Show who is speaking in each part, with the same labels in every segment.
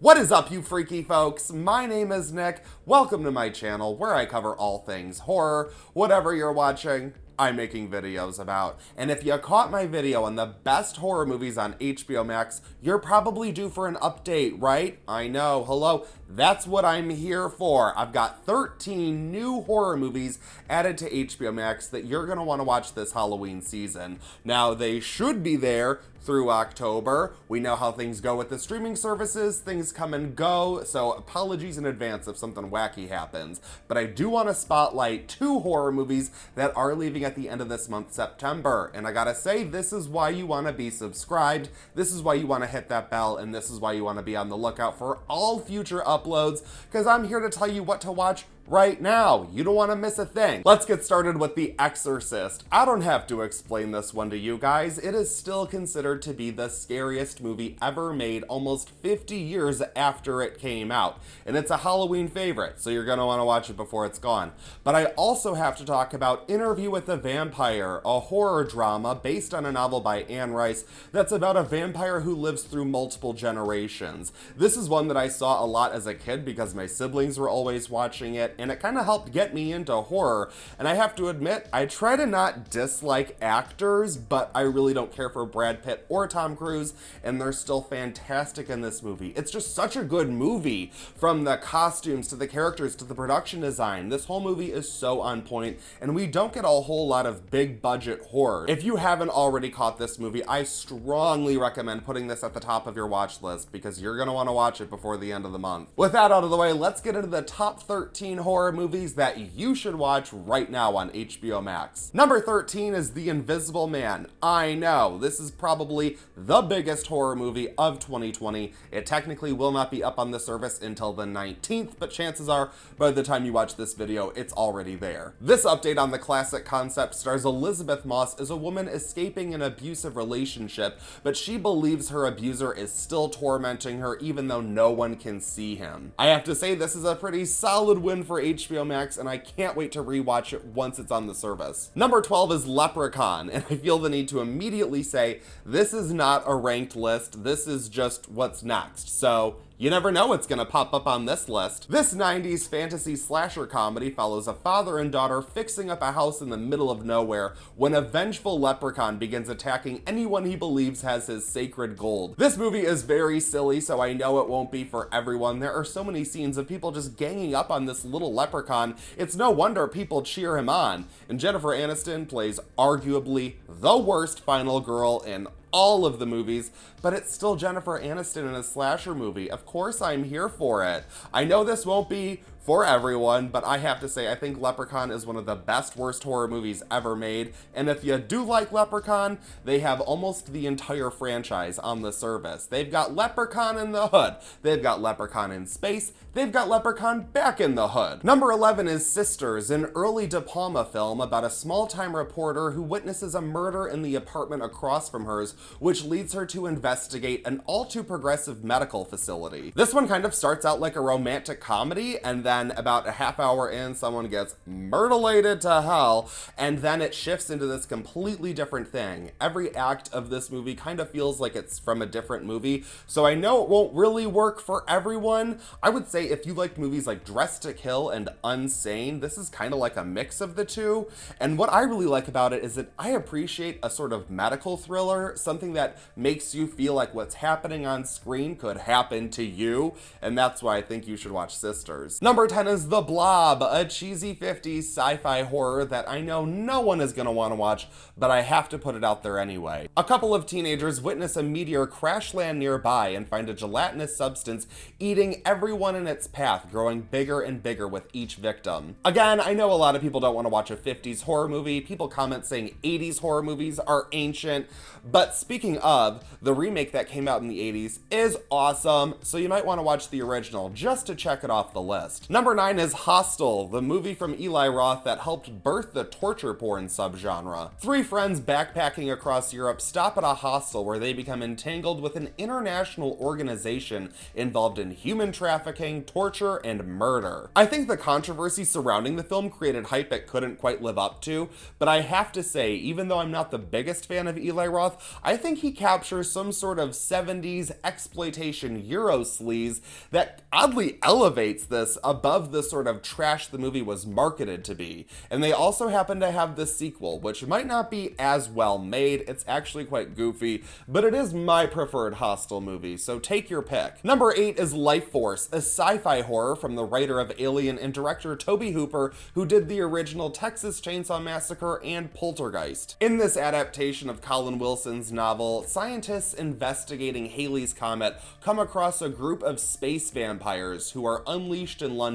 Speaker 1: What is up, you freaky folks? My name is Nick. Welcome to my channel where I cover all things horror. Whatever you're watching, I'm making videos about. And if you caught my video on the best horror movies on HBO Max, you're probably due for an update, right? I know, hello, that's what I'm here for. I've got 13 new horror movies added to HBO Max that you're gonna wanna watch this Halloween season. Now, they should be there through October. We know how things go with the streaming services. Things come and go, so apologies in advance if something wacky happens. But I do want to spotlight two horror movies that are leaving at the end of this month, September. And I gotta say, this is why you want to be subscribed. This is why you want to hit that bell, and this is why you want to be on the lookout for all future uploads, because I'm here to tell you what to watch right now. You don't want to miss a thing. Let's get started with The Exorcist. I don't have to explain this one to you guys. It is still considered to be the scariest movie ever made almost 50 years after it came out. And it's a Halloween favorite, so you're going to want to watch it before it's gone. But I also have to talk about Interview with the Vampire, a horror drama based on a novel by Anne Rice that's about a vampire who lives through multiple generations. This is one that I saw a lot as a kid because my siblings were always watching it, and it kind of helped get me into horror. And I have to admit, I try to not dislike actors, but I really don't care for Brad Pitt or Tom Cruise, and they're still fantastic in this movie. It's just such a good movie, from the costumes to the characters to the production design. This whole movie is so on point, and we don't get a whole lot of big budget horror. If you haven't already caught this movie, I strongly recommend putting this at the top of your watch list, because you're gonna want to watch it before the end of the month. With that out of the way, let's get into the top 13 horror movies that you should watch right now on HBO Max. Number 13 is The Invisible Man. I know, this is probably the biggest horror movie of 2020. It technically will not be up on the service until the 19th, but chances are by the time you watch this video, it's already there. This update on the classic concept stars Elizabeth Moss as a woman escaping an abusive relationship, but she believes her abuser is still tormenting her even though no one can see him. I have to say, this is a pretty solid win for HBO Max, and I can't wait to rewatch it once it's on the service. Number 12 is Leprechaun, and I feel the need to immediately say this is not a ranked list, this is just what's next. So you never know what's gonna pop up on this list. This 90s fantasy slasher comedy follows a father and daughter fixing up a house in the middle of nowhere when a vengeful leprechaun begins attacking anyone he believes has his sacred gold. This movie is very silly, so I know it won't be for everyone. There are so many scenes of people just ganging up on this little leprechaun. It's no wonder people cheer him on. And Jennifer Aniston plays arguably the worst final girl in all of the movies, but it's still Jennifer Aniston in a slasher movie. Of course I'm here for it. I know this won't be for everyone, but I have to say, I think Leprechaun is one of the best worst horror movies ever made, and if you do like Leprechaun, they have almost the entire franchise on the service. They've got Leprechaun in the Hood, they've got Leprechaun in Space, they've got Leprechaun back in the Hood. Number 11 is Sisters, an early De Palma film about a small-time reporter who witnesses a murder in the apartment across from hers, which leads her to investigate an all-too-progressive medical facility. This one kind of starts out like a romantic comedy, and then about a half hour in, someone gets murderlated to hell, and then it shifts into this completely different thing. Every act of this movie kind of feels like it's from a different movie, so I know it won't really work for everyone. I would say if you like movies like Dressed to Kill and Unsane, this is kind of like a mix of the two, and what I really like about it is that I appreciate a sort of medical thriller, something that makes you feel like what's happening on screen could happen to you, and that's why I think you should watch Sisters. Number 10 is The Blob, a cheesy 50s sci-fi horror that I know no one is going to want to watch, but I have to put it out there anyway. A couple of teenagers witness a meteor crash land nearby and find a gelatinous substance eating everyone in its path, growing bigger and bigger with each victim. Again, I know a lot of people don't want to watch a 50s horror movie. People comment saying 80s horror movies are ancient, but speaking of, the remake that came out in the 80s is awesome, so you might want to watch the original just to check it off the list. Number 9 is Hostel, the movie from Eli Roth that helped birth the torture porn subgenre. Three friends backpacking across Europe stop at a hostel where they become entangled with an international organization involved in human trafficking, torture, and murder. I think the controversy surrounding the film created hype it couldn't quite live up to, but I have to say, even though I'm not the biggest fan of Eli Roth, I think he captures some sort of 70s exploitation Euro sleaze that oddly elevates this above the sort of trash the movie was marketed to be. And they also happen to have this sequel, which might not be as well made. It's actually quite goofy, but it is my preferred Hostel movie, so take your pick. Number 8 is Life Force, a sci-fi horror from the writer of Alien and director Tobe Hooper, who did the original Texas Chainsaw Massacre and Poltergeist. In this adaptation of Colin Wilson's novel, scientists investigating Halley's Comet come across a group of space vampires who are unleashed in London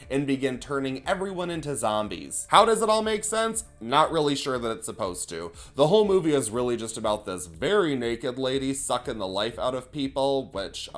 Speaker 1: and begin turning everyone into zombies. How does it all make sense? Not really sure that it's supposed to. The whole movie is really just about this very naked lady sucking the life out of people, which,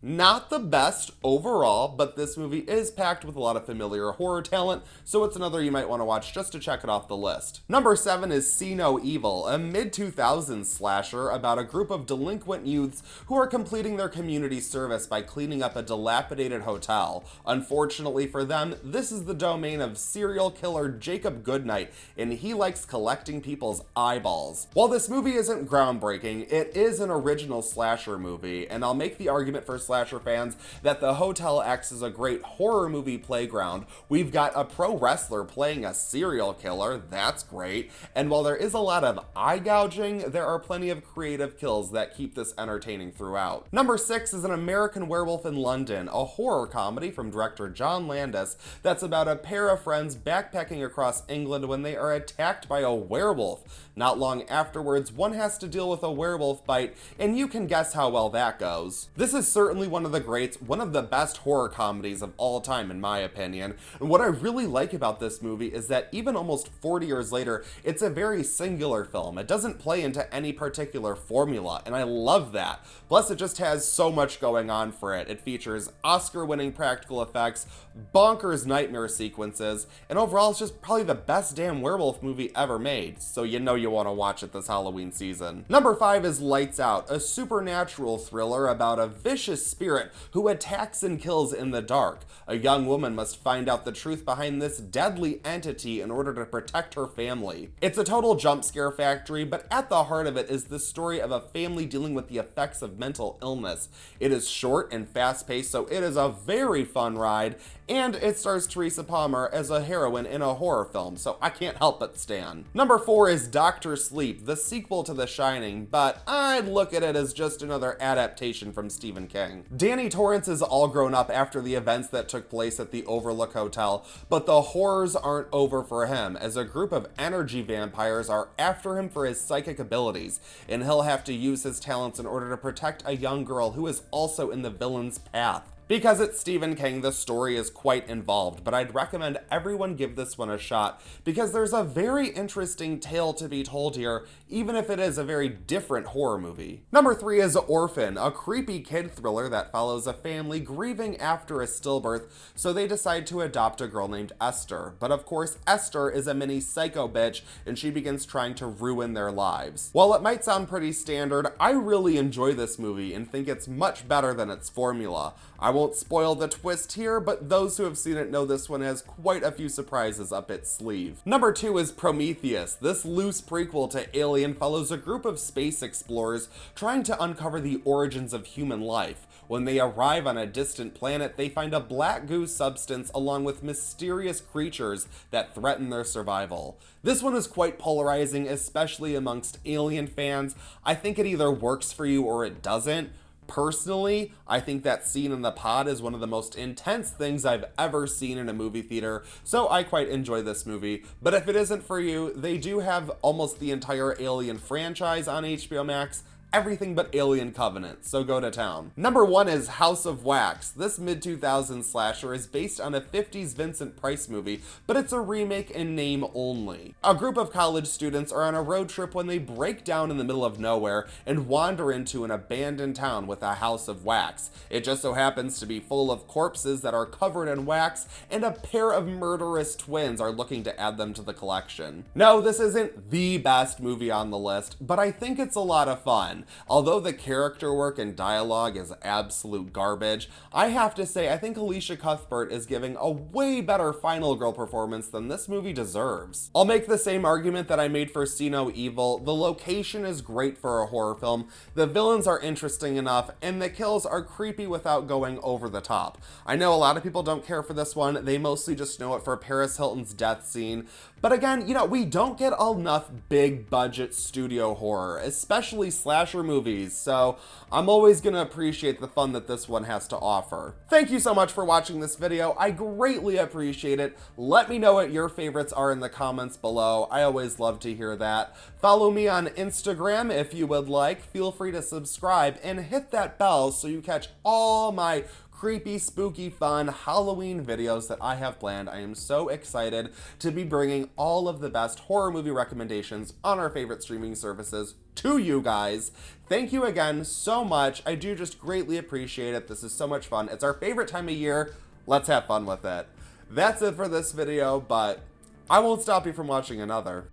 Speaker 1: not the best overall, but this movie is packed with a lot of familiar horror talent, so it's another you might want to watch just to check it off the list. Number 7 is See No Evil, a mid-2000s slasher about a group of delinquent youths who are completing their community service by cleaning up a dilapidated hotel. Unfortunately for them, this is the domain of serial killer Jacob Goodnight, and he likes collecting people's eyeballs. While this movie isn't groundbreaking, it is an original slasher movie, and I'll make the argument for slasher fans that the hotel acts as a great horror movie playground. We've got a pro wrestler playing a serial killer, that's great, and while there is a lot of eye gouging, there are plenty of creative kills that keep this entertaining throughout. Number 6 is An American Werewolf in London, a horror comedy from director John Landis that's about a pair of friends backpacking across England when they are attacked by a werewolf. Not long afterwards, one has to deal with a werewolf bite, and you can guess how well that goes. This is certainly one of the greats, one of the best horror comedies of all time in my opinion, and what I really like about this movie is that even almost 40 years later, it's a very singular film. It doesn't play into any particular formula, and I love that. Plus, it just has so much going on for it. It features Oscar-winning practical effects, bonkers nightmare sequences, and overall it's just probably the best damn werewolf movie ever made, so you know you want to watch it this Halloween season. Number 5 is Lights Out, a supernatural thriller about a vicious spirit who attacks and kills in the dark. A young woman must find out the truth behind this deadly entity in order to protect her family. It's a total jump scare factory, but at the heart of it is the story of a family dealing with the effects of mental illness. It is short and fast-paced, so it is a very fun ride, and it stars Teresa Palmer as a heroine in a horror film, so I can't help but stan. Number 4 is Dr. Sleep, the sequel to The Shining, but I'd look at it as just another adaptation from Stephen King. Danny Torrance is all grown up after the events that took place at the Overlook Hotel, but the horrors aren't over for him, as a group of energy vampires are after him for his psychic abilities, and he'll have to use his talents in order to protect a young girl who is also in the villain's path. Because it's Stephen King, the story is quite involved, but I'd recommend everyone give this one a shot because there's a very interesting tale to be told here, even if it is a very different horror movie. Number 3 is Orphan, a creepy kid thriller that follows a family grieving after a stillbirth, so they decide to adopt a girl named Esther. But of course, Esther is a mini psycho bitch, and she begins trying to ruin their lives. While it might sound pretty standard, I really enjoy this movie and think it's much better than its formula. I won't spoil the twist here, but those who have seen it know this one has quite a few surprises up its sleeve. Number 2 is Prometheus. This loose prequel to Alien follows a group of space explorers trying to uncover the origins of human life. When they arrive on a distant planet, they find a black goo substance along with mysterious creatures that threaten their survival. This one is quite polarizing, especially amongst Alien fans. I think it either works for you or it doesn't. Personally, I think that scene in the pod is one of the most intense things I've ever seen in a movie theater, so I quite enjoy this movie. But if it isn't for you, they do have almost the entire Alien franchise on HBO Max. everything but Alien Covenant, so go to town. Number 1 is House of Wax. This mid-2000s slasher is based on a 50s Vincent Price movie, but it's a remake in name only. A group of college students are on a road trip when they break down in the middle of nowhere and wander into an abandoned town with a house of wax. It just so happens to be full of corpses that are covered in wax, and a pair of murderous twins are looking to add them to the collection. No, this isn't the best movie on the list, but I think it's a lot of fun. Although the character work and dialogue is absolute garbage, I have to say I think Alicia Cuthbert is giving a way better final girl performance than this movie deserves. I'll make the same argument that I made for See No Evil. The location is great for a horror film, the villains are interesting enough, and the kills are creepy without going over the top. I know a lot of people don't care for this one, they mostly just know it for Paris Hilton's death scene, but again, you know, we don't get enough big budget studio horror, especially slasher movies, so I'm always gonna appreciate the fun that this one has to offer. Thank you so much for watching this video, I greatly appreciate it. Let me know what your favorites are in the comments below, I always love to hear that. Follow me on Instagram if you would like, feel free to subscribe and hit that bell so you catch all my creepy, spooky, fun Halloween videos that I have planned. I am so excited to be bringing all of the best horror movie recommendations on our favorite streaming services to you guys. Thank you again so much. I do just greatly appreciate it. This is so much fun. It's our favorite time of year. Let's have fun with it. That's it for this video, but I won't stop you from watching another.